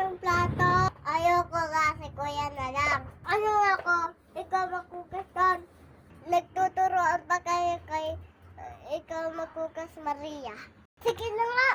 ng plato. Ayoko nga, si kuya na lang. Ano ako? Ikaw magkukas doon. Nagtuturoan pa kayo kay ikaw magkukas, Maria. Sige na nga.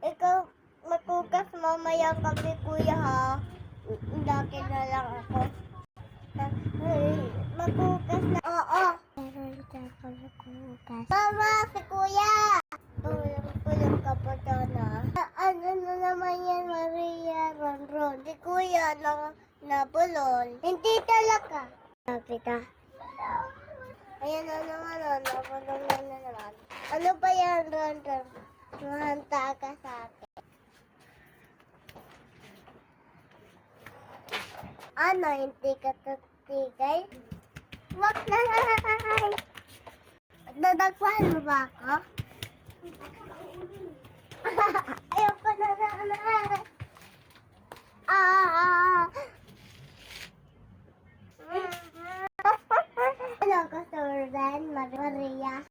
Ikaw magkukas mamaya gabi, kuya, ha? Daki na lang ako. Magkukas na. Oo. Meron ka magkukas. Mama, si kuya! Tulong ka po doon, ha? Ano na naman yan, Maria, Ron? Si kuya nabulol. Hindi talaga. Sabi ka. Ayan na naman, nabulol na naman. Ano ba yan, Ron? Mahanta ka sa akin. Ano, hindi ka tutigay? Wag na! Dadagpahan mo ba ako? Ayoko na naman. Ano gusto mo rin, Maria?